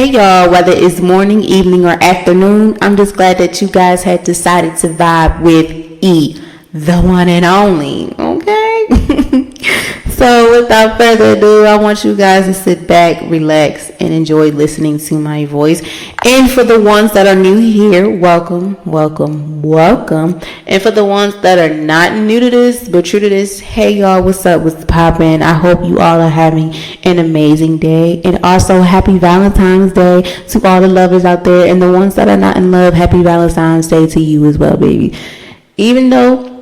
Hey y'all, whether it's morning, evening, or afternoon, I'm just glad that you guys had decided to vibe with E, the one and only, okay? So without further ado, I want you guys to sit back, relax, and enjoy listening to my voice. And for the ones that are new here, welcome, welcome, welcome. And for the ones that are not new to this, but true to this, hey y'all, what's up, what's poppin'? I hope you all are having an amazing day. And also, happy Valentine's Day to all the lovers out there. And the ones that are not in love, happy Valentine's Day to you as well, baby. Even though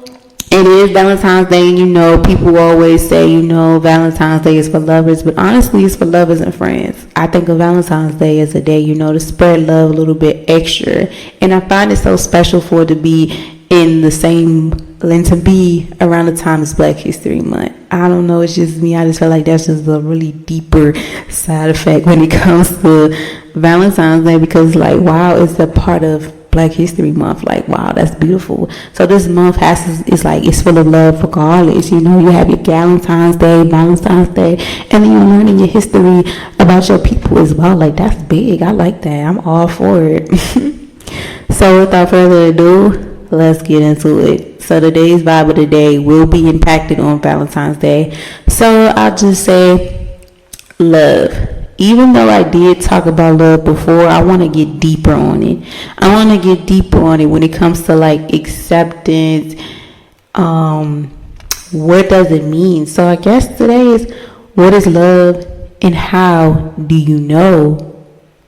it is Valentine's Day, and people always say, Valentine's Day is for lovers, but honestly, it's for lovers and friends. I think of Valentine's Day as a day, to spread love a little bit extra, and I find it so special for it to be in the same, and to be around the time it's Black History Month. I don't know, it's just me. I just feel like that's just a really deeper side effect when it comes to Valentine's Day, because wow, it's a part of Black History Month. Wow, that's beautiful. So this month it's full of love regardless. You have your Valentine's Day, and then you're learning your history about your people as well. That's big. I like that. I'm all for it. So without further ado, let's get into it. So today's vibe of the day will be impacted on Valentine's Day. So I'll just say love. Even though I did talk about love before, I want to get deeper on it. I want to get deeper on it when it comes to acceptance. What does it mean? So I guess today is, what is love and how do you know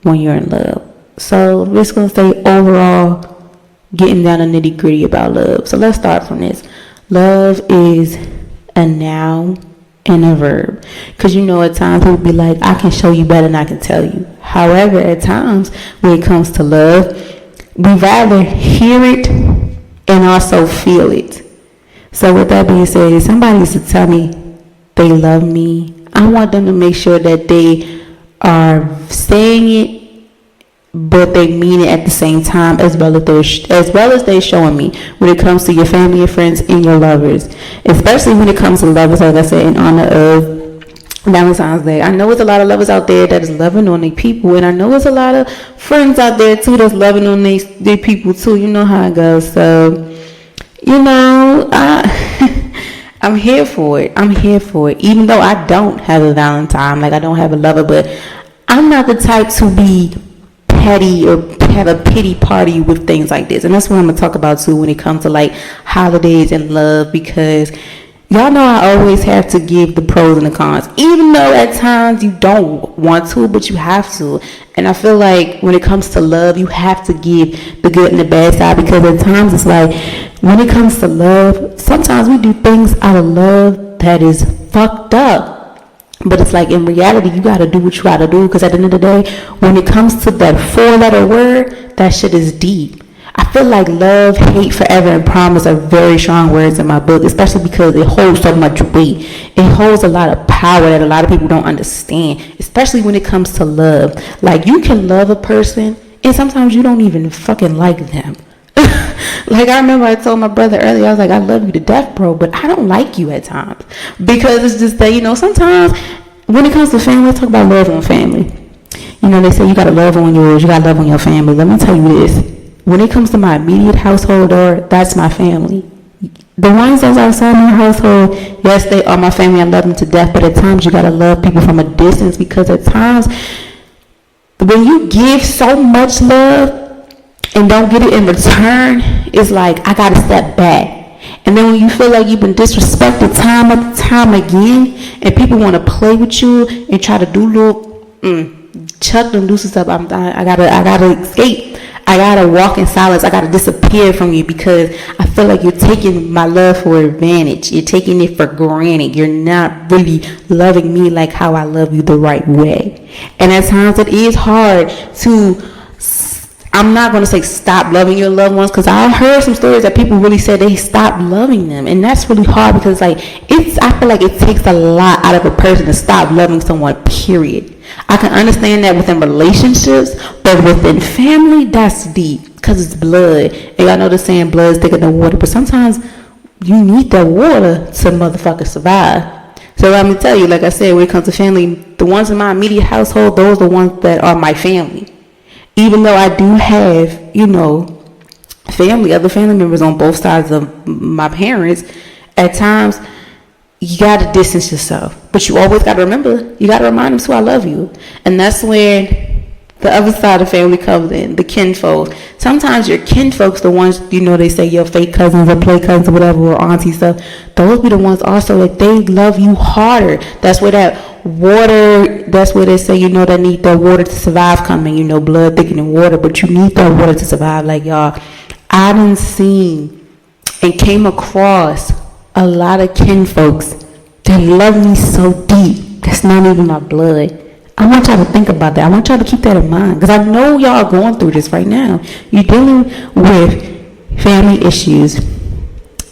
when you're in love? So we're just going to say overall, getting down the nitty gritty about love. So let's start from this. Love is a noun and a verb, because at times people be like, I can show you better than I can tell you. However, at times when it comes to love, we rather hear it and also feel it. So with that being said, if somebody is to tell me they love me, I want them to make sure that they are saying it, but they mean it at the same time, as well as they're showing me when it comes to your family, your friends, and your lovers. Especially when it comes to lovers, like I said, in honor of Valentine's Day. I know there's a lot of lovers out there that is loving on their people, and I know there's a lot of friends out there too that's loving on their people too. You know how it goes. So, I'm here for it. Even though I don't have a Valentine, I don't have a lover, but I'm not the type to be petty or have a pity party with things like this. And that's what I'm gonna talk about too when it comes to holidays and love, because y'all know I always have to give the pros and the cons, even though at times you don't want to, but you have to. And I feel like when it comes to love, you have to give the good and the bad side, because at times it's when it comes to love, sometimes we do things out of love that is fucked up. But it's in reality, you got to do what you got to do, because at the end of the day, when it comes to that 4-letter word, that shit is deep. I feel like love, hate, forever, and promise are very strong words in my book, especially because it holds so much weight. It holds a lot of power that a lot of people don't understand, especially when it comes to love. You can love a person, and sometimes you don't even fucking like them. I remember I told my brother earlier, I was I love you to death, bro, but I don't like you at times. Because it's just that, sometimes when it comes to family, let's talk about love on family. They say you got to love on yours, you got to love on your family. Let me tell you this. When it comes to my immediate household, that's my family. The ones that's outside my household, yes, they are my family. I love them to death, but at times you got to love people from a distance, because at times when you give so much love and don't get it in return, it's I gotta step back. And then when you feel like you've been disrespected time after time again, and people want to play with you and try to do little chuck them deuces up, I gotta escape. I gotta walk in silence. I gotta disappear from you, because I feel like you're taking my love for advantage. You're taking it for granted. You're not really loving me like how I love you the right way. And at times it is hard to, I'm not going to say stop loving your loved ones, because I heard some stories that people really said they stopped loving them, and that's really hard, because I feel like it takes a lot out of a person to stop loving someone, period. I can understand that within relationships, but within family, that's deep, because it's blood. And y'all know the saying, blood is thicker than water, but sometimes you need that water to motherfucker survive. So I'm gonna tell you, like I said, when it comes to family, the ones in my immediate household, those are the ones that are my family. Even though I do have, other family members on both sides of my parents, at times you gotta distance yourself. But you always gotta remember, you gotta remind them, so I love you. And that's when the other side of the family comes in, the kinfolk. Sometimes your kinfolks, the ones, they say your fake cousins or play cousins or whatever, or auntie stuff, those be the ones also that they love you harder. That's where that water, that's where they say, that need that water to survive coming, blood thicker than water, but you need that water to survive. Like, y'all, I done seen and came across a lot of kinfolks that love me so deep, that's not even my blood. I want y'all to think about that. I want y'all to keep that in mind, because I know y'all are going through this right now. You're dealing with family issues,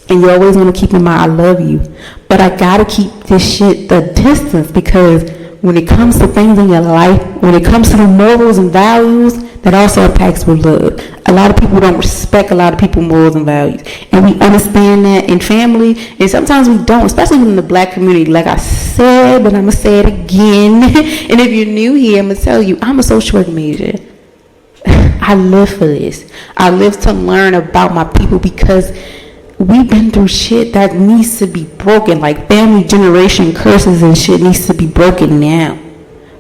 and you always want to keep in mind, I love you. But I got to keep this shit the distance, because when it comes to things in your life, when it comes to the morals and values, that also impacts with love. A lot of people don't respect a lot of people's morals and values. And we understand that in family, and sometimes we don't, especially in the black community. Like I said, but I'm going to say it again. And if you're new here, I'm going to tell you, I'm a social work major. I live for this. I live to learn about my people, because we've been through shit that needs to be broken. Like family generation curses and shit needs to be broken now,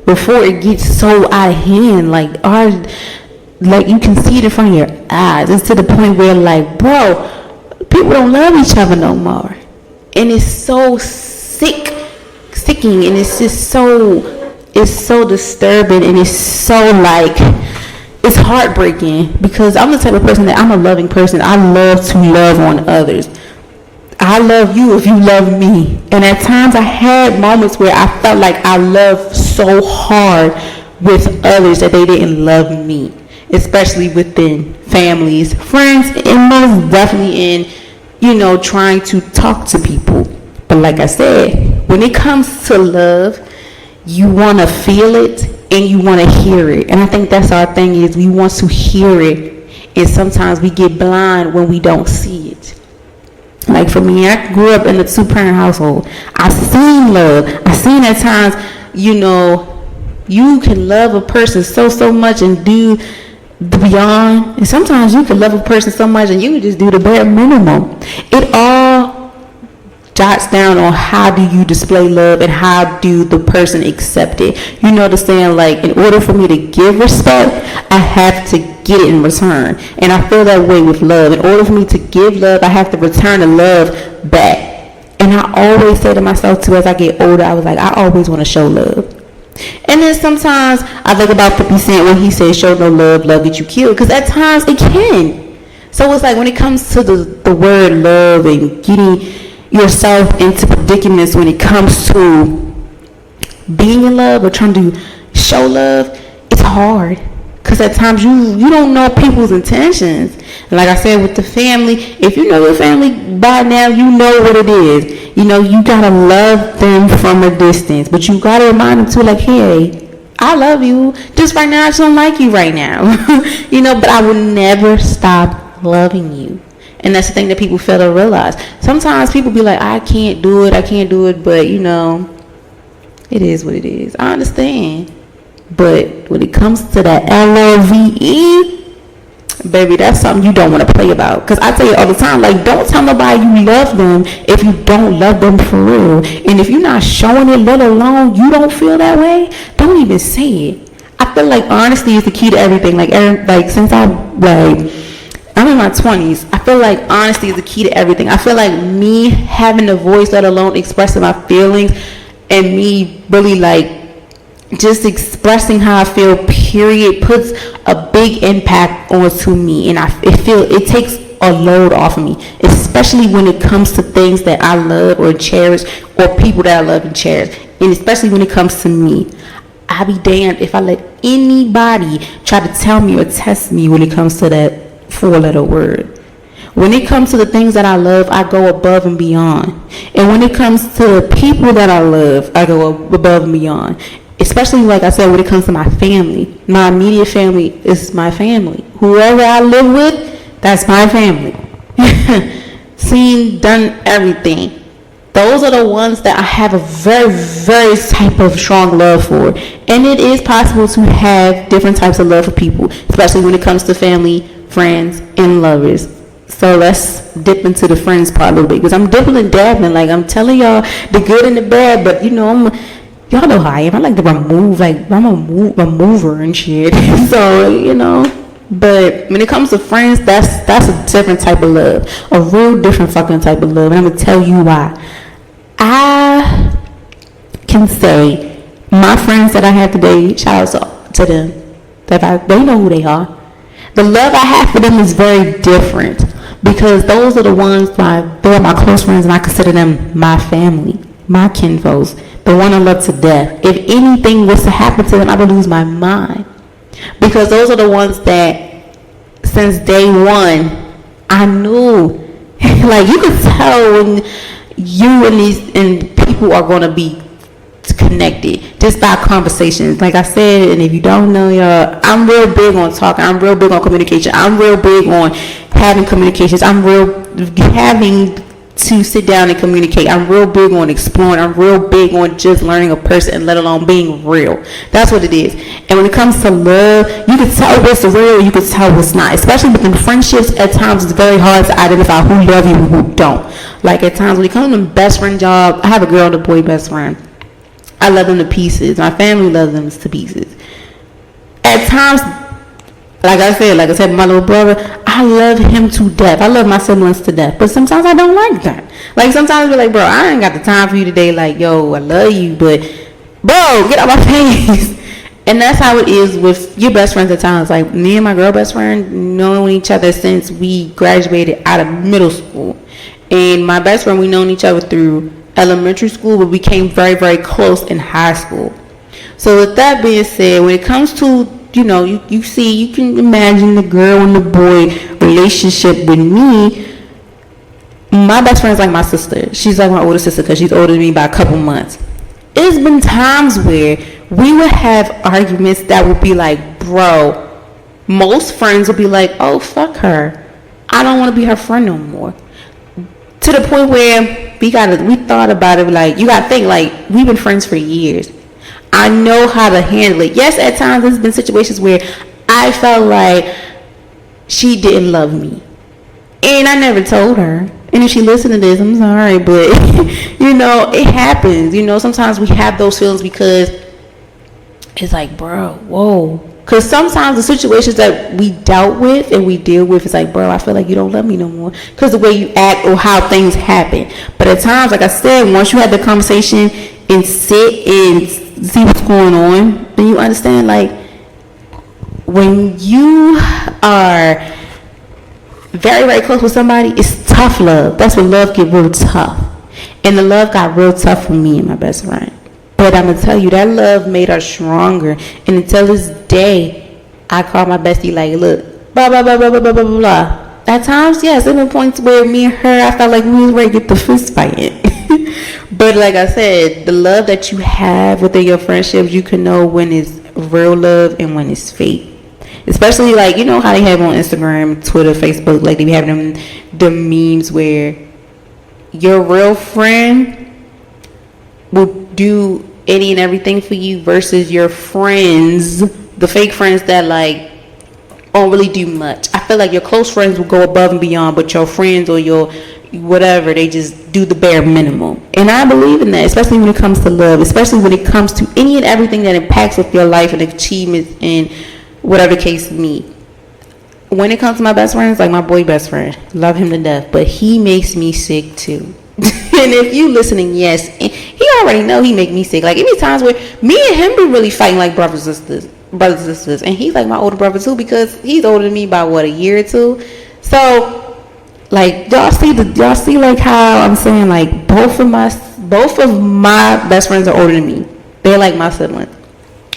before it gets so out of hand. Like you can see it in front of your eyes. It's to the point where, like, bro, people don't love each other no more. And it's so sickening, and it's just so disturbing, and it's so, like, it's heartbreaking, because I'm the type of person that I'm a loving person. I love to love on others. I love you if you love me. And at times I had moments where I felt like I loved so hard with others that they didn't love me, especially within families, friends, and most definitely in, trying to talk to people. But like I said, when it comes to love, you want to feel it and you want to hear it. And I think that's our thing, is we want to hear it, and sometimes we get blind when we don't see it. Like for me, I grew up in a 2-parent household. I seen love. I seen at times, you can love a person so much and do the beyond. And sometimes you can love a person so much and you can just do the bare minimum. It all jots down on how do you display love and how do the person accept it. You know the saying, like, in order for me to give respect, I have to get it in return. And I feel that way with love. In order for me to give love, I have to return the love back. And I always say to myself too, as I get older, I was like, I always want to show love. And then sometimes I think about 50 Cent when he says, show no love, love get you killed. Because at times it can. So it's like when it comes to the word love and getting yourself into predicaments when it comes to being in love or trying to show love, it's hard. Because at times you don't know people's intentions. And like I said with the family, if you know your family by now, you know what it is. You got to love them from a distance. But you got to remind them too, like, hey, I love you. Just right now, I just don't like you right now. But I will never stop loving you. And that's the thing that people fail to realize. Sometimes people be like, I can't do it. But, it is what it is. I understand. But when it comes to that LOVE, baby, that's something you don't want to play about. Because I tell you all the time, like, don't tell nobody you love them if you don't love them for real. And if you're not showing it, let alone you don't feel that way, don't even say it. I feel like honesty is the key to everything. Like since I'm in my 20s, I feel like honesty is the key to everything. I feel like me having a voice, let alone expressing my feelings, and me really, like, just expressing how I feel, period, puts a big impact onto me. And it takes a load off of me, especially when it comes to things that I love or cherish, or people that I love and cherish. And especially when it comes to me, I be damned if I let anybody try to tell me or test me when it comes to that 4-letter word. When it comes to the things that I love, I go above and beyond. And when it comes to the people that I love, I go above and beyond. Especially, like I said, when it comes to my family. My immediate family is my family. Whoever I live with, that's my family. Done everything. those are the ones that I have a very, very type of strong love for. And it is possible to have different types of love for people, especially when it comes to family, friends, and lovers. So let's dip into the friends part a little bit, because I'm dipping and dabbling. Like, I'm telling y'all the good and the bad, but y'all know how I am. I like to remove, like, I'm a mover and shit. So, but when it comes to friends, that's a different type of love, a real different fucking type of love, and I'm gonna tell you why. I can say my friends that I have today, shout out to them, they know who they are. The love I have for them is very different, because those are the ones they're my close friends, and I consider them my family, my kinfolks, the one I love to death. If anything was to happen to them, I would lose my mind, because those are the ones that since day one I knew. Like, you can tell when you and people are going to be connected just by conversations. Like I said, and if you don't know, y'all, I'm real big on talking. I'm real big on communication. I'm real big on having communications. I'm real having to sit down and communicate. I'm real big on exploring. I'm real big on just learning a person, and let alone being real. That's what it is. And when it comes to love, you can tell what's real, you can tell what's not. Especially within friendships, at times it's very hard to identify who love you and who don't. Like, at times when it comes to best friend job, I have a girl and a boy best friend. I love them to pieces. My family loves them to pieces. At times, like I said, my little brother, I love him to death. I love my siblings to death. But sometimes I don't like that. Like, sometimes we're like, bro, I ain't got the time for you today. Like, yo, I love you, but bro, get out my face. And that's how it is with your best friends at times. Like, me and my girl best friend known each other since we graduated out of middle school. And my best friend, we known each other through elementary school, but we became very, very close in high school. So with that being said, when it comes to, you can imagine the girl and the boy relationship with me. My best friend is like my sister. She's like my older sister, because she's older than me by a couple months. It's been times where we would have arguments that would be like, bro, most friends would be like, oh, fuck her, I don't want to be her friend no more. To the point where we thought about it, like, you gotta think, like, we've been friends for years. I know how to handle it. Yes, at times there's been situations where I felt like she didn't love me, and I never told her. And if she listened to this, I'm sorry, but it happens. Sometimes we have those feelings, because it's like, bro, whoa. Because sometimes the situations that we dealt with and we deal with, it's like, bro, I feel like you don't love me no more, because the way you act or how things happen. But at times, like I said, once you have the conversation and sit and see what's going on, then you understand, like, when you are very, very close with somebody, it's tough love. That's when love get real tough. And the love got real tough for me and my best friend. But I'm going to tell you, that love made us stronger. And until this day, I call my bestie, like, look, blah, blah, blah, blah, blah, blah, blah, blah. At times, yes, there been points where me and her, I felt like we was ready to get the fist fighting. But like I said, the love that you have within your friendships, you can know when it's real love and when it's fake. Especially, like, how they have on Instagram, Twitter, Facebook, like, they be having the memes where your real friend will do any and everything for you, versus your friends, the fake friends that, like, don't really do much. I feel like your close friends will go above and beyond, but your friends or your whatever, they just do the bare minimum. And I believe in that, especially when it comes to love, especially when it comes to any and everything that impacts with your life and achievements and whatever the case may be. When it comes to my best friends, like my boy best friend, love him to death, but he makes me sick too. And if you listening, yes, he already know he make me sick. Like, any times where me and him be really fighting like brothers and sisters, and he's like my older brother too, because he's older than me by a year or two. So, like, y'all see like how I'm saying, like, both of my best friends are older than me. They're like my siblings.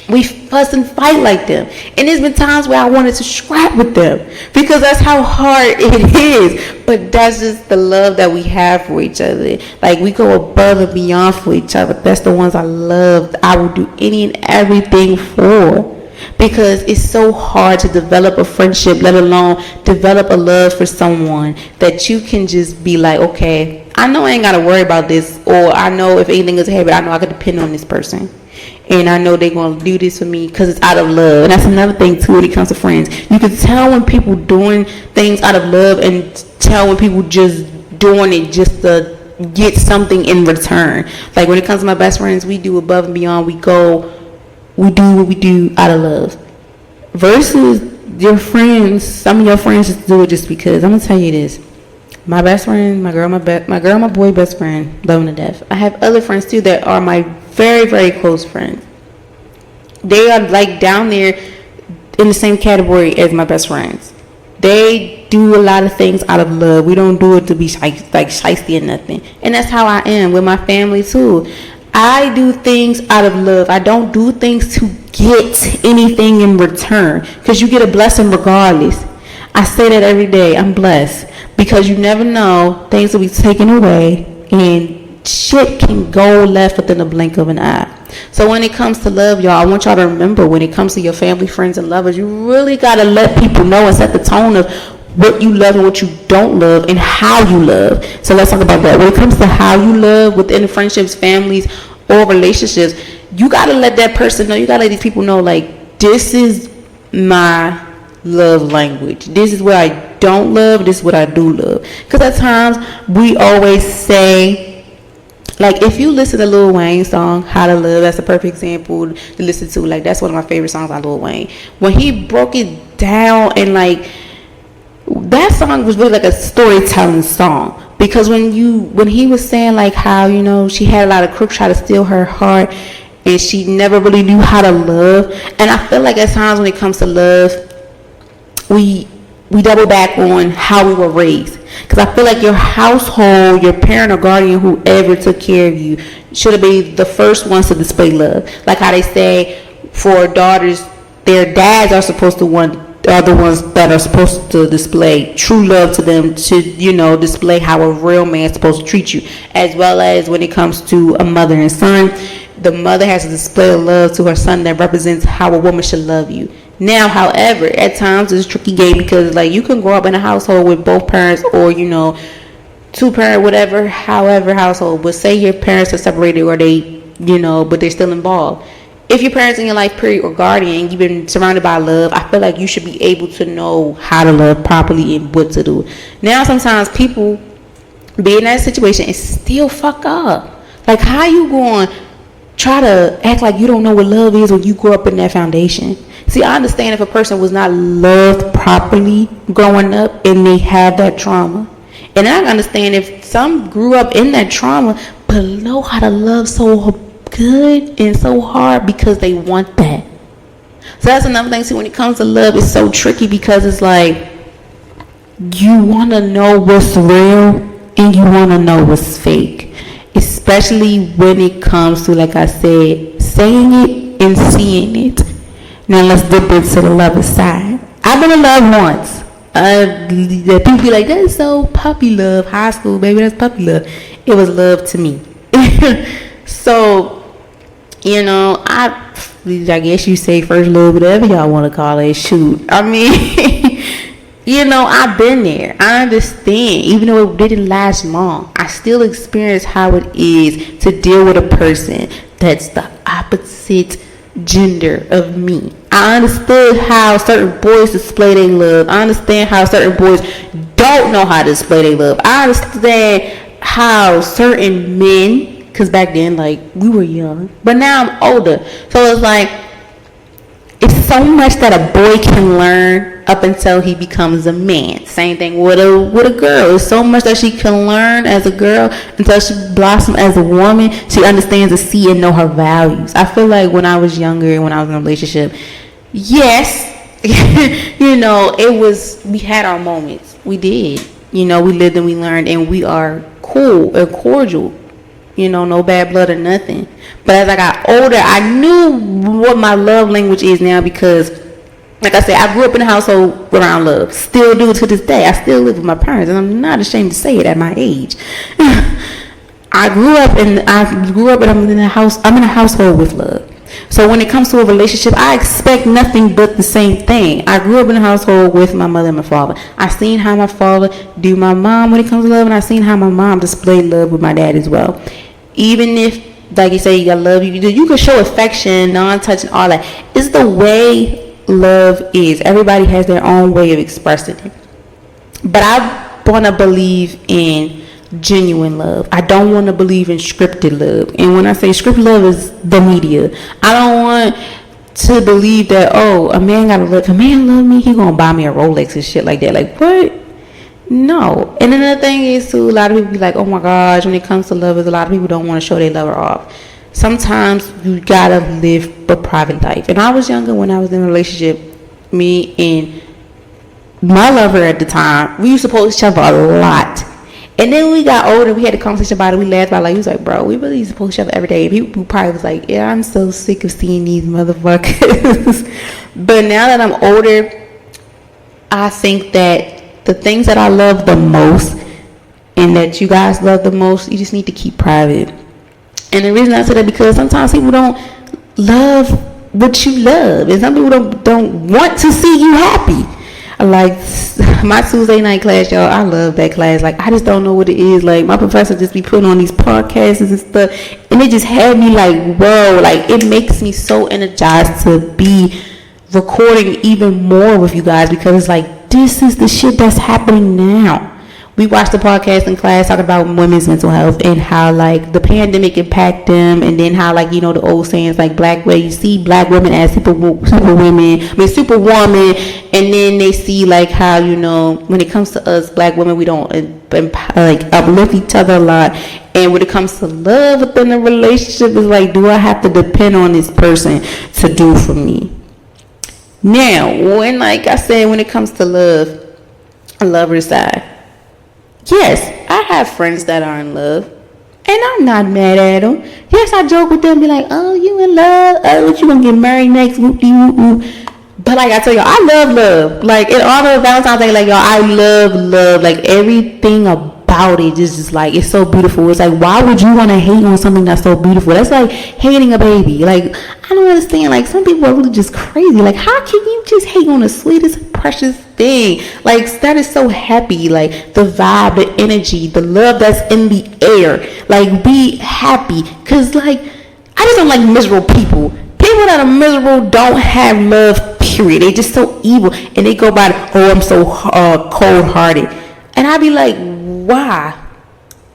We fuss and fight like them. And there's been times where I wanted to scrap with them, because that's how hard it is. But that's just the love that we have for each other. Like, we go above and beyond for each other. That's the ones I love. I will do any and everything for. Because it's so hard to develop a friendship, let alone develop a love for someone, that you can just be like, okay, I know I ain't got to worry about this, or I know if anything is happen, I know I can depend on this person. And I know they're going to do this for me because it's out of love. And that's another thing, too, when it comes to friends. You can tell when people doing things out of love and tell when people just doing it just to get something in return. Like, when it comes to my best friends, we do above and beyond. We do what we do out of love. Versus your friends, some of your friends just do it just because. I'm going to tell you this. My best friend, my girl, my boy best friend, love them to death. I have other friends, too, that are my very, very close friends. They are like down there in the same category as my best friends. They do a lot of things out of love. We don't do it to be like shiesty or nothing. And that's how I am with my family too. I do things out of love. I don't do things to get anything in return, because you get a blessing regardless. I say that every day. I'm blessed, because you never know, things will be taken away and shit can go left within the blink of an eye. So when it comes to love, y'all, I want y'all to remember, when it comes to your family, friends, and lovers, you really got to let people know and set the tone of what you love and what you don't love and how you love. So let's talk about that. When it comes to how you love within friendships, families, or relationships, you got to let that person know. You got to let these people know, like, this is my love language. This is what I don't love. This is what I do love. Because at times, we always say, like, if you listen to Lil Wayne's song, How to Love, that's a perfect example to listen to. Like, that's one of my favorite songs by Lil Wayne. When he broke it down, and, like, that song was really like a storytelling song. Because when he was saying, like, how, you know, she had a lot of crooks try to steal her heart, and she never really knew how to love. And I feel like at times when it comes to love, we double back on how we were raised. Because I feel like your household, your parent or guardian, whoever took care of you, should have been the first ones to display love. Like how they say, for daughters, their dads are the ones that are supposed to display true love to them, to, you know, display how a real man is supposed to treat you. As well as when it comes to a mother and son, the mother has to display love to her son that represents how a woman should love you. Now, however, at times it's a tricky game, because, like, you can grow up in a household with both parents, or, you know, two parent, whatever, however household. But say your parents are separated, or they, you know, but they're still involved. If your parents in your life, period, or guardian, you've been surrounded by love, I feel like you should be able to know how to love properly and what to do. Now, sometimes people be in that situation and still fuck up. Like, how you going to try to act like you don't know what love is when you grew up in that foundation? See, I understand if a person was not loved properly growing up and they have that trauma. And I understand if some grew up in that trauma but know how to love so good and so hard because they want that. So that's another thing, too. When it comes to love, it's so tricky, because it's like you want to know what's real and you want to know what's fake. Especially when it comes to, like I said, saying it and seeing it. Now let's dip into the lover side. I've been in love once. People be like, that is so puppy love. High school, baby, that's puppy love. It was love to me. So, you know, I guess you say first love, whatever y'all want to call it. Shoot. I mean, you know, I've been there. I understand. Even though it didn't last long, I still experience how it is to deal with a person that's the opposite gender of me. I understood how certain boys display their love. I understand how certain boys don't know how to display their love. I understand how certain men, because back then, like, we were young, but now I'm older, so it's like, it's so much that a boy can learn up until he becomes a man. Same thing with a girl. There's so much that she can learn as a girl until she blossoms as a woman. She understands to see and know her values. I feel like when I was younger, when I was in a relationship, yes, you know, we had our moments. We did. You know, we lived and we learned, and we are cool and cordial. You know, no bad blood or nothing. But as I got older, I knew what my love language is now, because, like I said, I grew up in a household around love. Still do to this day. I still live with my parents, and I'm not ashamed to say it at my age. I grew up and I'm in a household with love. So when it comes to a relationship, I expect nothing but the same thing. I grew up in a household with my mother and my father. I seen how my father do my mom when it comes to love, and I seen how my mom displayed love with my dad as well. Even if, like you say, you gotta love you can show affection, non-touching, all that. It's the way love is. Everybody has their own way of expressing it. But I want to believe in genuine love. I don't want to believe in scripted love. And when I say scripted love, is the media. I don't want to believe that, oh, a man love me, he gonna buy me a Rolex and shit like that. Like, what? No. And another thing is too, a lot of people be like, oh my gosh, when it comes to lovers, a lot of people don't want to show their lover off. Sometimes you gotta live a private life. And I was younger when I was in a relationship. Me and my lover at the time, we used to post each other a lot. And then we got older, we had a conversation about it, we laughed about it, like, he was like, bro, we really used to post each other every day. People probably was like, yeah, I'm so sick of seeing these motherfuckers. But now that I'm older, I think that the things that I love the most and that you guys love the most, you just need to keep private. And the reason I say that, because sometimes people don't love what you love, and some people don't want to see you happy. Like my Tuesday night class, y'all, I love that class. Like, I just don't know what it is. Like, my professor just be putting on these podcasts and stuff, and it just had me like, whoa. Like, it makes me so energized to be recording even more with you guys, because it's like, this is the shit that's happening now. We watched the podcast in class talking about women's mental health and how, like, the pandemic impacted them, and then how, like, you know, the old sayings, like, where you see black women as superwoman, and then they see, like, how, you know, when it comes to us black women, we don't like uplift each other a lot. And when it comes to love within a relationship, it's like, do I have to depend on this person to do for me? Now, when, like I said, when it comes to love, a lover side, yes, I have friends that are in love, and I'm not mad at them. Yes, I joke with them, be like, oh, you in love? Oh, what, you gonna get married next? Whoop-de-whoop-whoop. But like I tell y'all, I love love. Like, in honor of Valentine's Day, like, y'all, I love love. Like, everything about it is just like, it's so beautiful. It's like, why would you want to hate on something that's so beautiful? That's like hating a baby. Like, I don't understand. Like, some people are really just crazy. Like, how can you just hate on the sweetest, precious thing? Like, that is so happy. Like, the vibe, the energy, the love that's in the air. Like, be happy. Because, like, I just don't like miserable people. People that are miserable don't have love, period. They just so evil. And they go by, oh, I'm so cold-hearted. And I be like, why?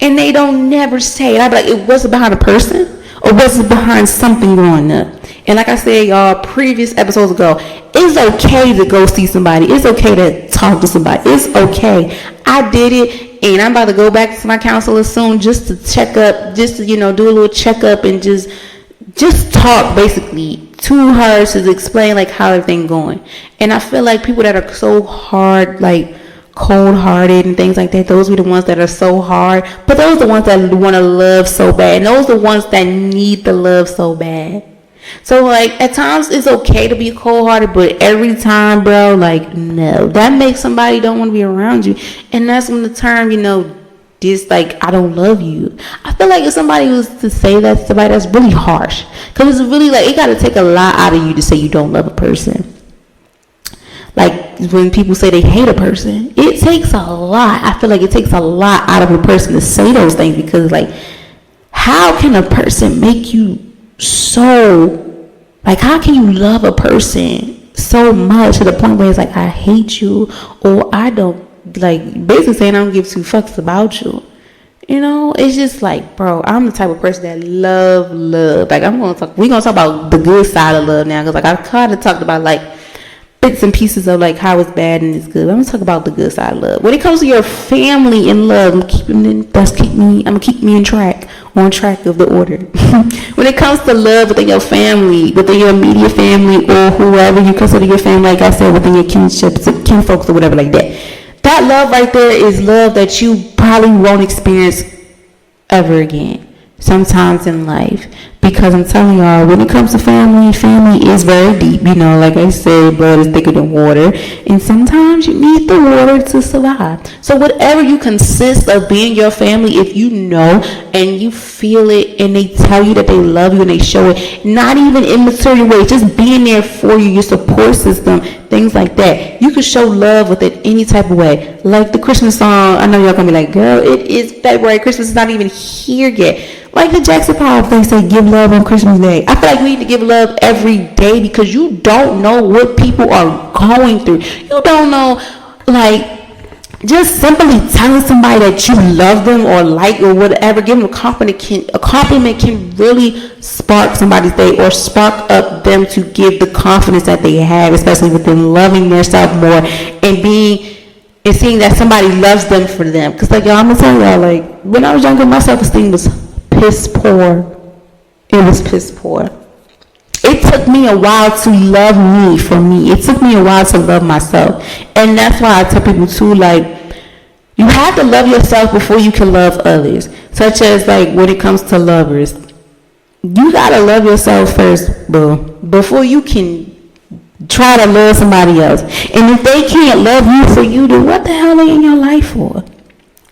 And they don't never say it. I be like, it wasn't behind a person, or was it behind something going up? And like I said, y'all, previous episodes ago, it's okay to go see somebody. It's okay to talk to somebody. It's okay. I did it, and I'm about to go back to my counselor soon just to check up, just to, you know, do a little checkup and just talk basically to her to explain, like, how everything going. And I feel like people that are so hard, like, cold-hearted and things like that, those are the ones that are so hard, but those are the ones that want to love so bad, and those are the ones that need the love so bad. So, like, at times it's okay to be cold-hearted, but every time, bro, like, no, that makes somebody don't want to be around you. And that's when the term, you know, this, like, I don't love you, I feel like if somebody was to say that to somebody, that's really harsh, because it's really, like, it got to take a lot out of you to say you don't love a person. Like, when people say they hate a person, it takes a lot. I feel like it takes a lot out of a person to say those things, because, like, how can a person make you so, like, how can you love a person so much to the point where it's like, I hate you, or I don't, like, basically saying I don't give two fucks about you. You know, it's just like, bro, I'm the type of person that love. Like, we're gonna talk about the good side of love now, because, like, I've kind of talked about, like, bits and pieces of, like, how it's bad and it's good. I'm gonna talk about the good side of love. When it comes to your family and love, I'm gonna keep me on track of the order. When it comes to love within your family, within your immediate family, or whoever you consider your family, like I said, within your kinships, kinfolks, or whatever like that, that love right there is love that you probably won't experience ever again. Sometimes in life, Because I'm telling y'all, when it comes to family, family is very deep. You know, like I said, blood is thicker than water. And sometimes you need the water to survive. So whatever you consist of being your family, if you know and you feel it and they tell you that they love you and they show it, not even in material ways, just being there for you, your support system, things like that. You can show love with it any type of way. Like the Christmas song, I know y'all gonna be like, girl, it is February. Christmas is not even here yet. Like the Jackson 5, they say give love on Christmas Day. I feel like we need to give love every day because you don't know what people are going through. You don't know, like, just simply telling somebody that you love them or like or whatever, give them a compliment can really spark somebody's day or spark up them to give the confidence that they have, especially with them loving themselves more and seeing that somebody loves them for them. Because, like, y'all, I'm going to tell y'all, like, when I was younger, my self-esteem was piss poor. It was piss poor. It took me a while to love me for me. It took me a while to love myself. And that's why I tell people too, like, you have to love yourself before you can love others. Such as, like, when it comes to lovers. You gotta love yourself first, boo, before you can try to love somebody else. And if they can't love you for you, then what the hell are they in your life for?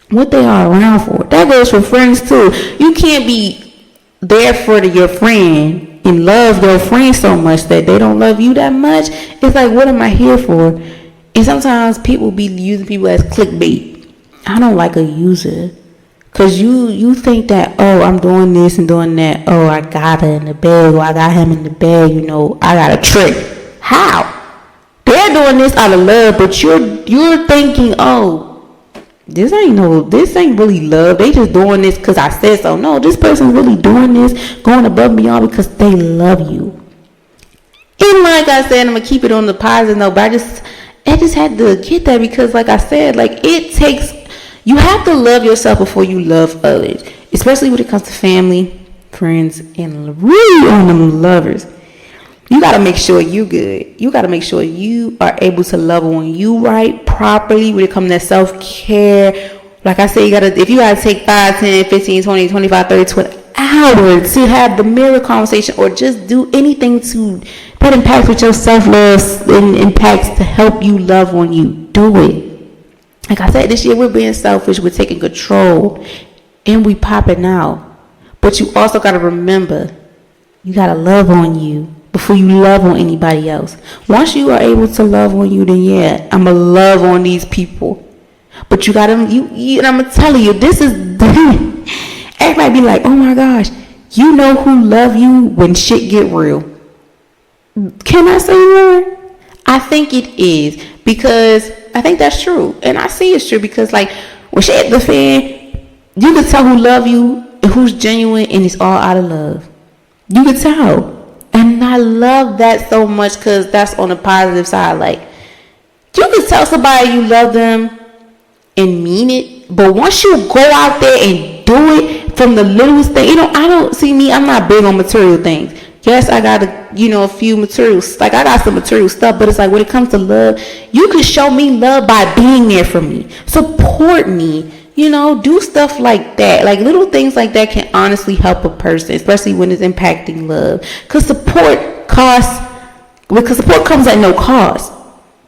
What they are around for? That goes for friends too. You can't be there for your friend and love your friend so much that they don't love you that much. It's like, what am I here for? And sometimes people be using people as clickbait. I don't like a user. Because you think that, oh, I'm doing this and doing that. Oh, I got her in the bag, or I got him in the bag, you know, I got a trick. How? They're doing this out of love, but you're thinking, oh, this ain't really love. They just doing this because I said so. No, this person's really doing this, going above and beyond because they love you. And like I said, I'm gonna keep it on the positive note, but I just had to get that because, like I said, like you have to love yourself before you love others, especially when it comes to family, friends, and really on them lovers. You got to make sure you good. You got to make sure you are able to love on you right, properly, when it comes to self-care. Like I said, if you got to take 5, 10, 15, 20, 25, 30, 20 hours to have the mirror conversation or just do anything that impacts with your self-love and impacts to help you love on you. Do it. Like I said, this year we're being selfish. We're taking control and we popping out. But you also got to remember, you got to love on you before you love on anybody else. Once you are able to love on you, then yeah, I'm going to love on these people. But you got to, and I'm going to tell you, this is, everybody be like, oh my gosh, you know who love you when shit get real. Can I say more? I think it is, because I think that's true. And I see it's true because, like, when shit hit the fan, you can tell who love you and who's genuine, and it's all out of love. You can tell. And I love that so much because that's on the positive side. Like, you can tell somebody you love them and mean it, but once you go out there and do it from the littlest thing, I'm not big on material things. Yes, I got a few materials. Like, I got some material stuff, but it's like when it comes to love, you can show me love by being there for me. Support me. Do stuff like that. Like, little things like that can honestly help a person, especially when it's impacting love. Because support comes at no cost.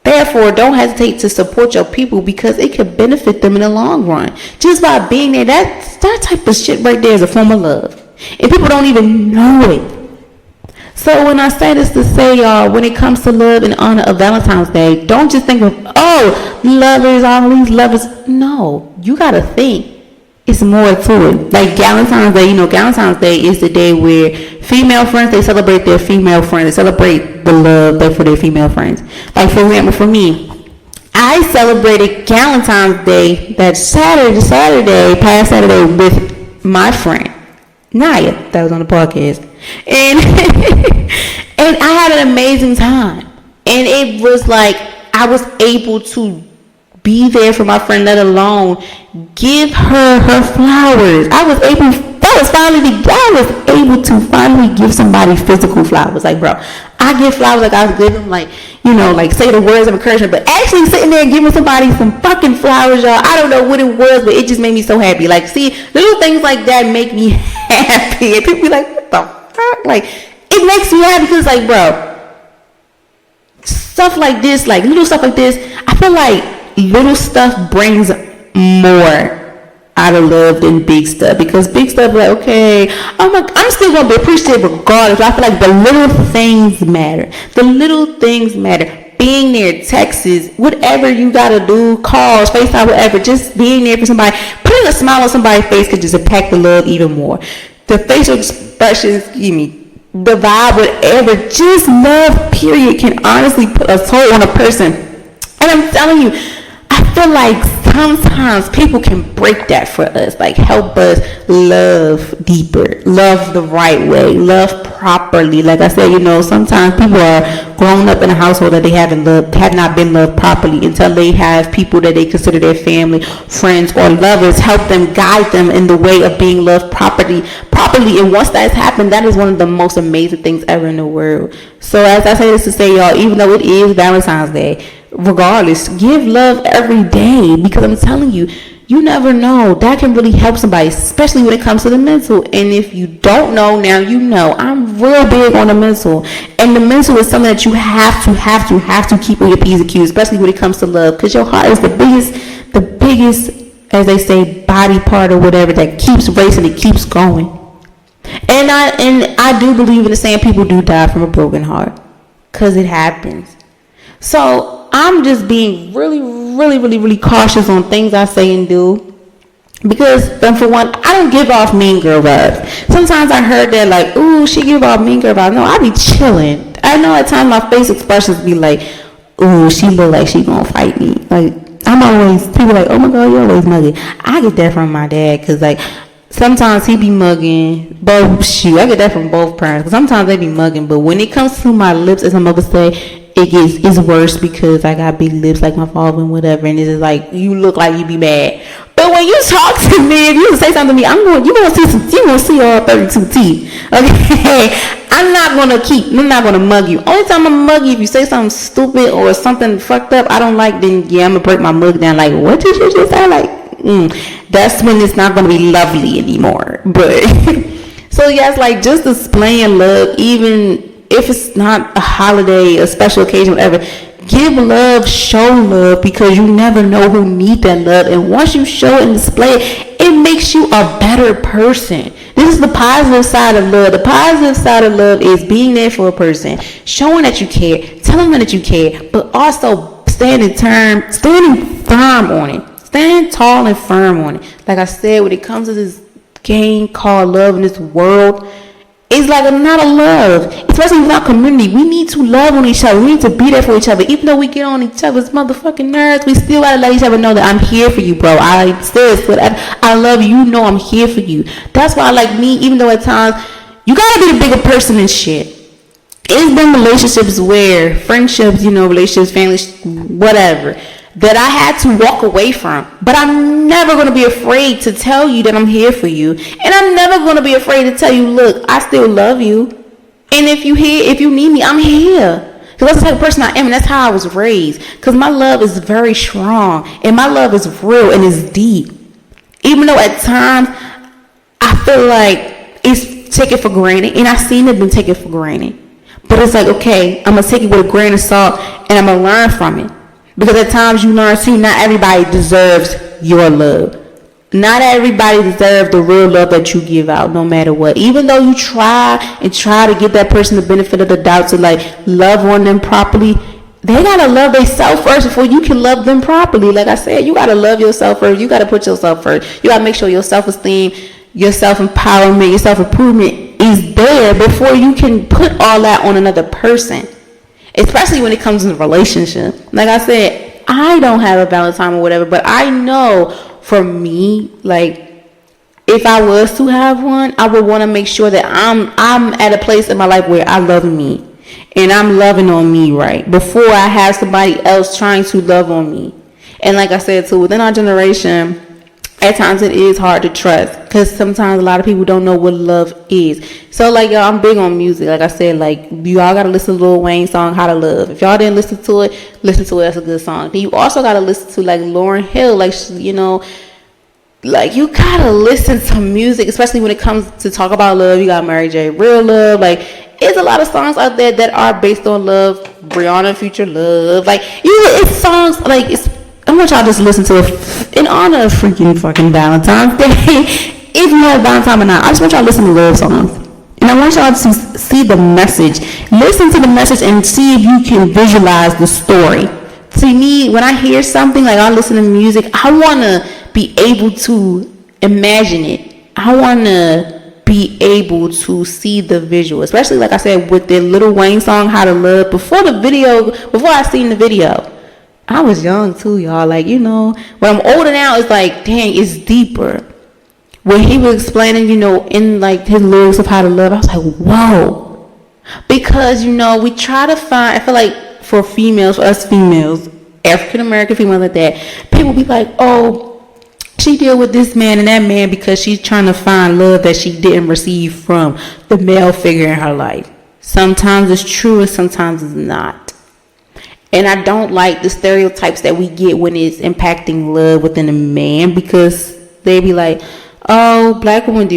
Therefore, don't hesitate to support your people because it can benefit them in the long run. Just by being there, that type of shit right there is a form of love. And people don't even know it. So when I say this to say, y'all, when it comes to love and honor of Valentine's Day, don't just think of, lovers, all these lovers. No, you got to think. It's more to it. Like Valentine's Day, Valentine's Day is the day where female friends, they celebrate their female friends. They celebrate the love for their female friends. Like, for example, for me, I celebrated Valentine's Day that past Saturday with my friend, Naya, that was on the podcast. And and I had an amazing time. And it was like I was able to be there for my friend, let alone give her flowers. I was able to finally give somebody physical flowers. Like, bro, I give flowers like I was giving them, like say the words of encouragement, but actually sitting there and giving somebody some fucking flowers, y'all, I don't know what it was, but it just made me so happy. Like, see, little things like that make me happy. And people be like, what the fuck? fuck? Like, it makes me happy because, like, bro, stuff like this, like little stuff like this, I feel like little stuff brings more out of love than big stuff, because big stuff like, okay, I'm still gonna be appreciative regardless. I feel like the little things matter. The little things matter. Being there, Texas, whatever you gotta do, calls, FaceTime, whatever, just being there for somebody, putting a smile on somebody's face could just impact the love even more. The facial expressions, the vibe, whatever, just love, period, can honestly put a toll on a person. And I'm telling you, I feel like sometimes people can break that for us, like help us love deeper, love the right way, love properly. Like I said, sometimes people are grown up in a household that they have not been loved properly until they have people that they consider their family, friends, or lovers help them, guide them in the way of being loved properly. And once that's happened, that is one of the most amazing things ever in the world. So as I say this to say, y'all, even though it is Valentine's Day, regardless, give love every day, because I'm telling you, you never know. That can really help somebody, especially when it comes to the mental. And if you don't know, now you know. I'm real big on the mental. And the mental is something that you have to keep on your P's and Q's, especially when it comes to love, because your heart is the biggest, as they say, body part or whatever that keeps racing, it keeps going. And I do believe in the saying, people do die from a broken heart, because it happens. So I'm just being really cautious on things I say and do, because for one, I don't give off mean girl vibes. Sometimes I heard that, like, ooh, she give off mean girl vibes. No, I be chilling. I know at times my face expressions be like, ooh, she look like she gonna fight me. Like, I'm always, people like, oh my god, you always mugging. I get that from my dad, because like sometimes he be mugging, but I get that from both parents, because sometimes they be mugging, but when it comes to my lips, as my mother say, it's worse, because I got big lips like my father and whatever, and it's just like, you look like you be mad. But when you talk to me, if you say something to me, you gonna see all 32 teeth. Okay, I'm not gonna mug you. Only time I'm mug you if you say something stupid or something fucked up I don't like, then yeah, I'm gonna break my mug down. Like, what did you just say? Like, that's when it's not gonna be lovely anymore. But so yes, like, just displaying love, even if it's not a holiday, a special occasion, whatever, give love, show love, because you never know who need that love. And once you show it and display it, it makes you a better person. This is the positive side of love. The positive side of love is being there for a person, showing that you care, telling them that you care, but also standing firm on it. Stand tall and firm on it. Like I said, when it comes to this game called love in this world, it's like not a love, especially in our community. We need to love on each other. We need to be there for each other. Even though we get on each other's motherfucking nerves, we still gotta let each other know that I'm here for you, bro. I love you. You know I'm here for you. That's why, like me, even though at times you gotta be the bigger person and shit. It's been relationships where friendships, relationships, families, whatever, that I had to walk away from. But I'm never going to be afraid to tell you that I'm here for you. And I'm never going to be afraid to tell you, look, I still love you. And if you need me, I'm here. Because that's the type of person I am, and that's how I was raised. Because my love is very strong, and my love is real and it's deep. Even though at times I feel like it's taken for granted, and I've seen it been taken for granted. But it's like, okay, I'm going to take it with a grain of salt, and I'm going to learn from it. Because at times you learn too, not everybody deserves your love. Not everybody deserves the real love that you give out, no matter what. Even though you try to give that person the benefit of the doubt to like love on them properly, they gotta love themselves first before you can love them properly. Like I said, you gotta love yourself first. You gotta put yourself first. You gotta make sure your self-esteem, your self-empowerment, your self-improvement is there before you can put all that on another person. Especially when it comes to a relationship. Like I said, I don't have a Valentine or whatever, but I know for me, like, if I was to have one, I would want to make sure that I'm at a place in my life where I love me. And I'm loving on me, right? Before I have somebody else trying to love on me. And like I said, too, within our generation, at times it is hard to trust, because sometimes a lot of people don't know what love is. So like, y'all, I'm big on music. Like I said, like, you all gotta listen to Lil Wayne's song How to Love. If y'all didn't listen to it, that's a good song. Then you also gotta listen to like Lauryn Hill, like, like, you gotta listen to music, especially when it comes to talk about love. You got Mary J. Real Love. Like, it's a lot of songs out there that are based on love. Brianna Future Love. Like, it's songs, like, I want y'all just listen to it in honor of freaking fucking Valentine's Day. If you have Valentine or not, I just want y'all to listen to love songs. And I want y'all to see the message. Listen to the message and see if you can visualize the story. See, me, when I hear something, like, I listen to music, I want to be able to imagine it. I want to be able to see the visual. Especially, like I said, with the Lil Wayne song, How to Love. Before I seen the video, I was young too, y'all. Like, when I'm older now, it's like, dang, it's deeper. When he was explaining, in like his lyrics of How to Love, I was like, whoa. Because, we try to find, I feel like, for us females, African American females like that, people be like, oh, she deal with this man and that man because she's trying to find love that she didn't receive from the male figure in her life. Sometimes it's true and sometimes it's not. And I don't like the stereotypes that we get when it's impacting love within a man, because they be like, oh, black women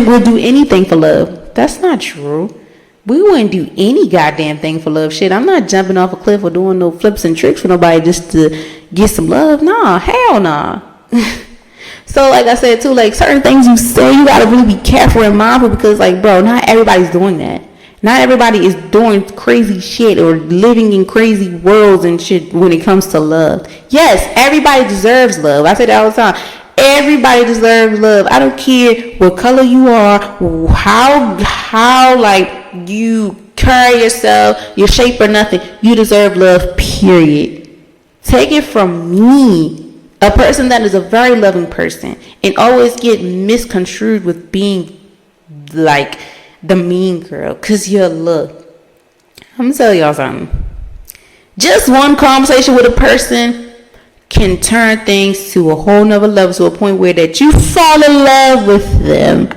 will do anything for love. That's not true. We wouldn't do any goddamn thing for love. Shit, I'm not jumping off a cliff or doing no flips and tricks for nobody just to get some love. Nah, hell nah. So, like I said too, like, certain things you say, you gotta really be careful and mindful, because, like, bro, not everybody's doing that. Not everybody is doing crazy shit or living in crazy worlds and shit when it comes to love. Yes, everybody deserves love. I say that all the time. Everybody deserves love. I don't care what color you are, how like you carry yourself, your shape or nothing. You deserve love, period. Take it from me, a person that is a very loving person and always get misconstrued with being like the mean girl, because you look. I'm gonna tell y'all something. Just one conversation with a person can turn things to a whole nother level, to a point where that you fall in love with them.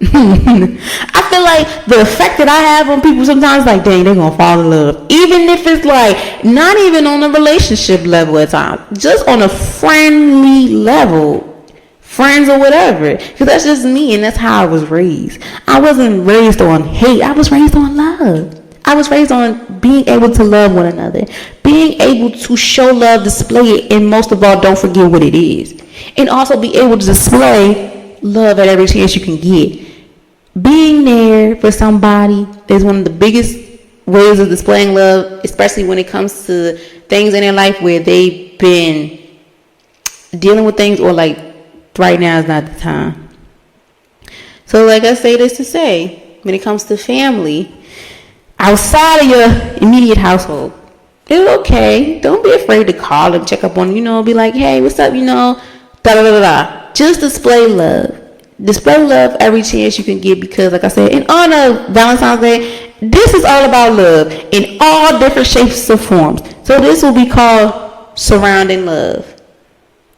I feel like the effect that I have on people sometimes, like, dang, they're gonna fall in love, even if it's like not even on a relationship level at times, just on a friendly level, friends or whatever, because that's just me, and that's how I was raised. I wasn't raised on hate. I was raised on love. I was raised on being able to love one another, being able to show love, display it, and most of all, don't forget what it is. And also be able to display love at every chance you can get. Being there for somebody is one of the biggest ways of displaying love, especially when it comes to things in their life where they've been dealing with things, or like right now is not the time. So, like, I say this to say, when it comes to family, outside of your immediate household, it's okay. Don't be afraid to call and check up on, be like, hey, what's up, da da da da. Just display love. Display love every chance you can get, because, like I said, in honor of Valentine's Day, this is all about love in all different shapes or forms. So this will be called Surrounding Love.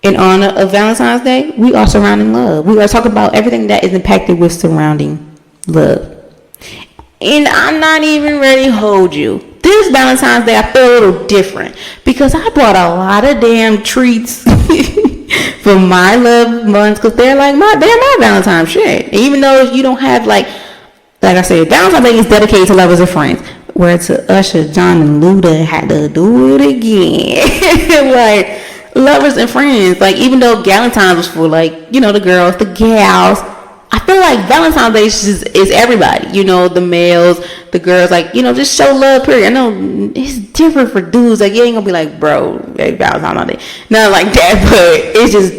In honor of Valentine's Day, we are surrounding love. We are talking about everything that is impacted with surrounding love. And I'm not even ready to hold you. This Valentine's Day, I feel a little different, because I bought a lot of damn treats for my loved ones, because they're my Valentine's shit. And even though you don't have, like I said, Valentine's Day is dedicated to lovers and friends. Where to Usher, John, and Luda had to do it again. Like, lovers and friends. Like, even though Valentine's was for, like, the girls, the gals, I feel like Valentine's Day is everybody, the males, the girls, like, just show love, period. I know it's different for dudes. Like, you ain't gonna be like, bro, hey, Valentine's Day. Not like that, but it's just,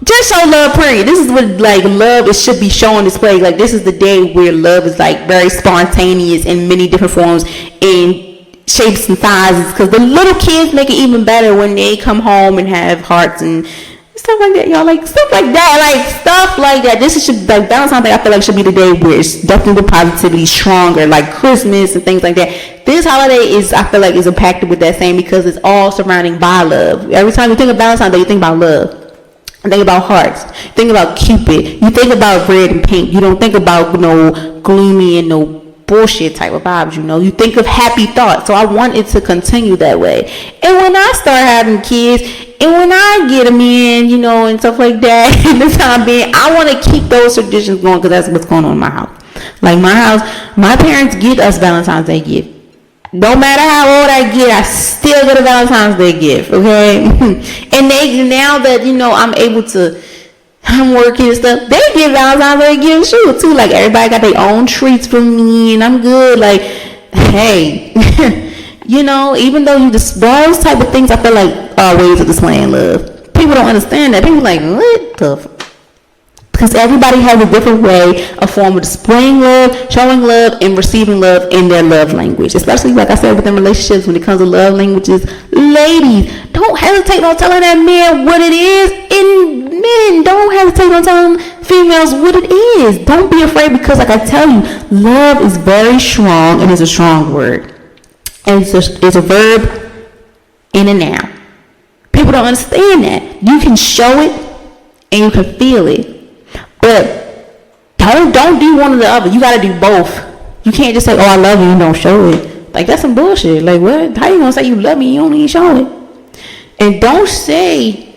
just show love, period. This is what, like, love, it should be shown, displayed. Like, this is the day where love is, like, very spontaneous in many different forms, in shapes and sizes, because the little kids make it even better when they come home and have hearts and stuff like that, y'all. Like, stuff like that. This should, like, Valentine's Day, I feel like should be the day where it's definitely the positivity stronger, like Christmas and things like that. This holiday I feel like is impacted with that same, because it's all surrounding by love. Every time you think of Valentine's Day, you think about love. You think about hearts. You think about Cupid. You think about red and pink. You don't think about no gloomy and no bullshit type of vibes, you know. You think of happy thoughts. So I want it to continue that way. And when I start having kids, and when I get them in, you know, and stuff like that, in the time being, I want to keep those traditions going, because that's what's going on in my house. Like my house, my parents get us Valentine's Day gift. No matter how old I get, I still get a Valentine's Day gift, okay? And they, now that, you know, I'm working and stuff, they get Valentine's Day gifts too. Like, everybody got their own treats for me, and I'm good. Like, hey, you know, even though you just, those type of things, I feel like are ways of displaying love. People don't understand that. People like, what the because everybody has a different way, a form of displaying love, showing love, and receiving love in their love language. Especially, like I said, within relationships, when it comes to love languages. Ladies, don't hesitate on telling that man what it is. And men, don't hesitate on telling females what it is. Don't be afraid, because, like I tell you, love is very strong, and it's a strong word. And it's a verb in a noun. People don't understand that. You can show it, and you can feel it. But don't do one or the other. You gotta do both. You can't just say, oh, I love you, and don't show it. Like, that's some bullshit. Like, what? How you gonna say you love me, you don't even show it? And don't say,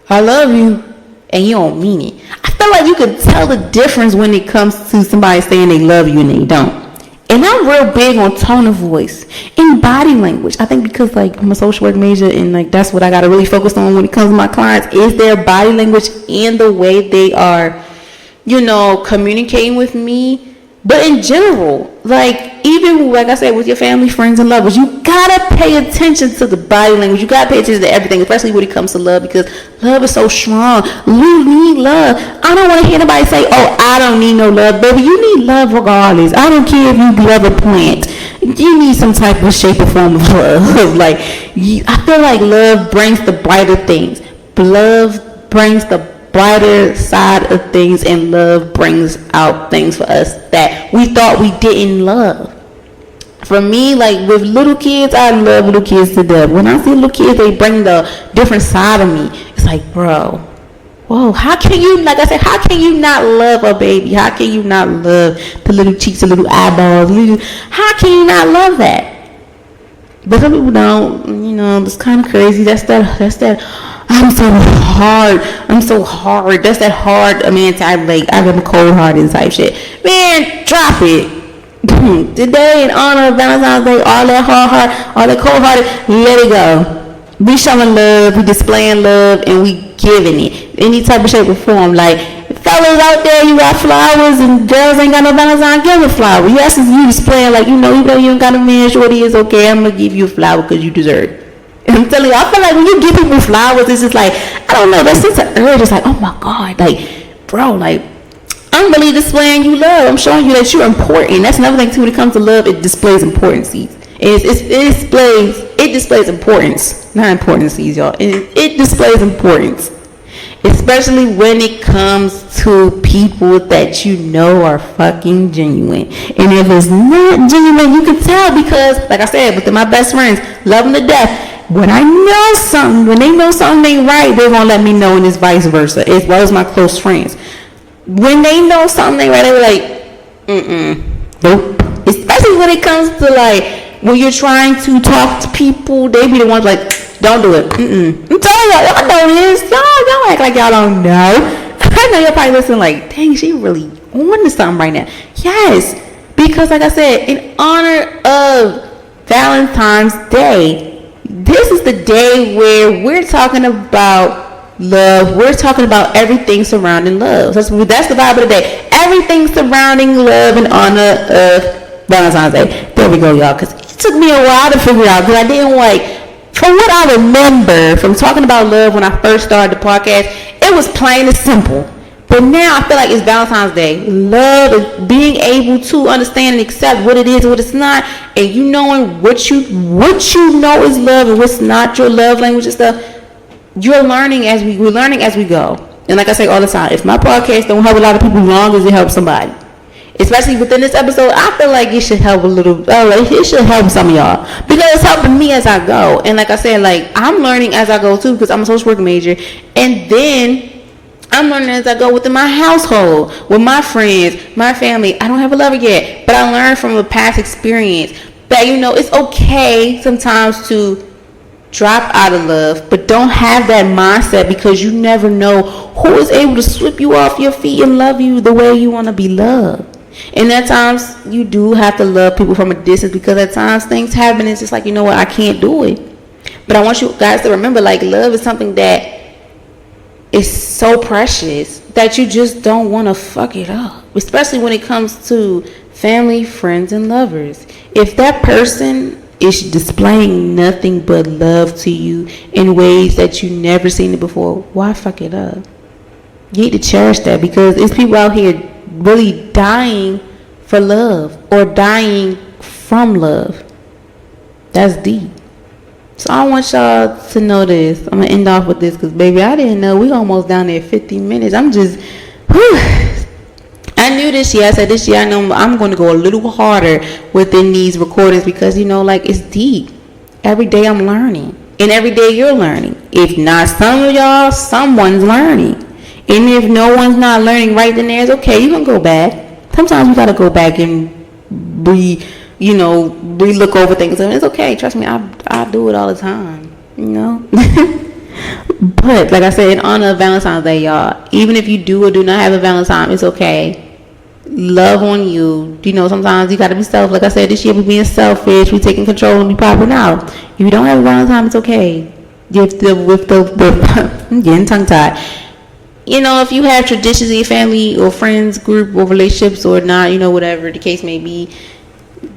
I love you, and you don't mean it. I feel like you can tell the difference when it comes to somebody saying they love you and they don't. And I'm real big on tone of voice and body language. I think because, like, I'm a social work major, and, like, that's what I got to really focus on when it comes to my clients, is their body language and the way they are, you know, communicating with me. But in general, like, even, like I said, with your family, friends, and lovers, you got to pay attention to the body language. You got to pay attention to everything, especially when it comes to love, because love is so strong. We need love. I don't want to hear anybody say, oh, I don't need no love. Baby, you need love regardless. I don't care if you love a plant. You need some type of shape or form of love. Like, I feel like love brings the brighter things. Love brings the brighter side of things, and love brings out things for us that we thought we didn't love. For me, like, with little kids, I love little kids to death. When I see little kids, they bring the different side of me. It's like, bro, whoa, how can you, like I said, how can you not love a baby? How can you not love the little cheeks, the little eyeballs? How can you not love that? But some people don't, you know, it's kind of crazy. That's that. I'm so hard. That's that hard, man, type, like, I got a cold-hearted type shit. Man, drop it. Today, in honor of Valentine's Day, all that hard, all that cold-hearted, let it go. We showing love, we displaying love, and we giving it. Any type of shape or form. Like, fellas out there, you got flowers, and girls ain't got no Valentine, give a flower. You asking you displaying, like, you know, even though you ain't got a man, shorty, it's okay, I'm gonna give you a flower because you deserve it. I'm telling you, I feel like when you give people flowers, it's just like, I don't know, that's just an urge. It's like, oh my God, like, bro, like, I'm really displaying you love. I'm showing you that you're important. That's another thing too. When it comes to love, it displays importance. It displays importance, not importances, y'all. It displays importance, especially when it comes to people that you know are fucking genuine. And if it's not genuine, you can tell, because, like I said, within my best friends, love them to death. When I know something, when they know something ain't right, they're gonna let me know, and it's vice versa, as well as my close friends. When they know something ain't right, they're like, nope. Especially when it comes to, like, when you're trying to talk to people, they be the ones like, don't do it. I'm telling y'all know this. Y'all act like y'all don't know. I know y'all probably listen like, dang, she really on to something right now. Yes, because, like I said, in honor of Valentine's Day, this is the day where we're talking about love. We're talking about everything surrounding love. That's the vibe of the day. Everything surrounding love in honor of Valentine's Day. There we go, y'all. Because it took me a while to figure out, because I didn't, like, from what I remember from talking about love when I first started the podcast, it was plain and simple. But now I feel like it's Valentine's Day. Love is being able to understand and accept what it is and what it's not, and you knowing what you know is love and what's not your love language and stuff. We're learning as we go. And like I say all the time, if my podcast don't help a lot of people, as long as it helps somebody, especially within this episode, I feel like it should help a little. It should help some of y'all, because it's helping me as I go. And like I said, like, I'm learning as I go too, because I'm a social work major. And then I'm learning as I go within my household, with my friends, my family. I don't have a lover yet, but I learned from a past experience that, it's okay sometimes to drop out of love, but don't have that mindset, because you never know who is able to sweep you off your feet and love you the way you want to be loved. And at times you do have to love people from a distance, because at times things happen and it's just like, you know what, I can't do it. But I want you guys to remember, like, love is something that is so precious that you just don't want to fuck it up, especially when it comes to family, friends, and lovers. If that person is displaying nothing but love to you in ways that you never seen it before, why fuck it up? You need to cherish that, because there's people out here really dying for love or dying from love. That's deep. So I want y'all to know this. I'm going to end off with this, because, baby, I didn't know. We almost down there 50 minutes. I'm just, I knew this year. I said this year I know I'm going to go a little harder within these recordings, because, it's deep. Every day I'm learning. And every day you're learning. If not some of y'all, someone's learning. And if no one's not learning right then there, it's okay. You can go back. Sometimes we got to go back and re-look over things. And it's okay. Trust me, I do it all the time. But like I said, in honor of Valentine's Day, y'all, even if you do or do not have a Valentine, it's okay. Love on you. Sometimes you got to be self. Like I said, this year we're being selfish. We're taking control and we popping out. If you don't have a Valentine, it's okay. I'm getting tongue tied. If you have traditions in your family or friends group or relationships or not, whatever the case may be,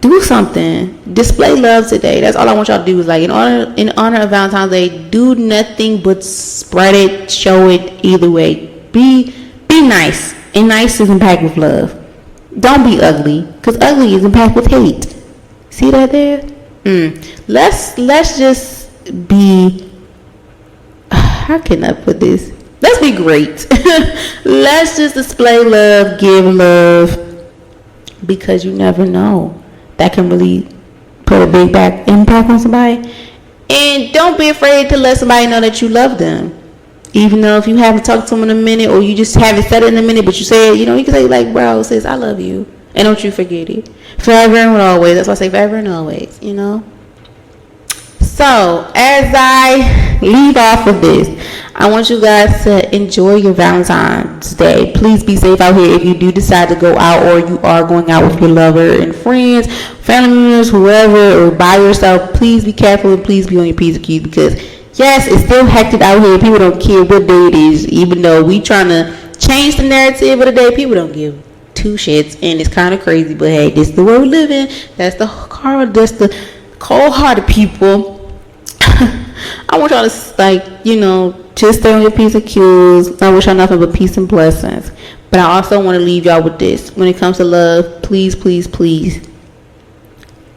do something. Display love today. That's all I want y'all to do, is, like, in honor of Valentine's Day, do nothing but spread it, show it either way. Be nice. And nice is packed with love. Don't be ugly, because ugly is packed with hate. See that there? Let's just be, how can I put this? Let's be great. Let's just display love, give love, because you never know. That can really put a big impact on somebody. And don't be afraid to let somebody know that you love them. Even though if you haven't talked to them in a minute, or you just haven't said it in a minute, but you say it, you can say, like, bro, sis, I love you. And don't you forget it. Forever and always. That's why I say forever and always, So, as I leave off of this, I want you guys to enjoy your Valentine's Day. Please be safe out here if you do decide to go out, or you are going out with your lover and friends, family members, whoever, or by yourself. Please be careful and please be on your P's and Q's, because, yes, it's still hectic out here. People don't care what day it is, even though we trying to change the narrative of the day. People don't give two shits, and it's kind of crazy, but hey, this is the world we live in. That's the cold-hearted people. I want y'all to, just stay on your P's and Q's. I wish y'all nothing but peace and blessings. But I also want to leave y'all with this. When it comes to love, please, please, please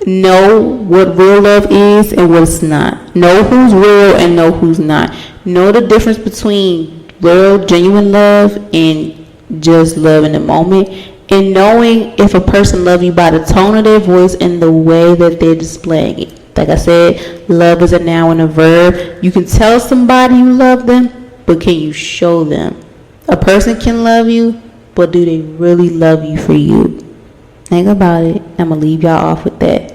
know what real love is and what's not. Know who's real and know who's not. Know the difference between real, genuine love and just love in the moment. And knowing if a person loves you by the tone of their voice and the way that they're displaying it. Like I said, love is a noun and a verb. You can tell somebody you love them, but can you show them? A person can love you, but do they really love you for you? Think about it. I'm going to leave y'all off with that.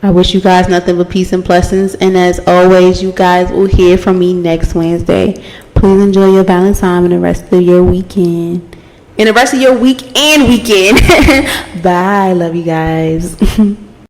I wish you guys nothing but peace and blessings. And as always, you guys will hear from me next Wednesday. Please enjoy your Valentine and the rest of your weekend. And the rest of your week and weekend. Bye. Love you guys.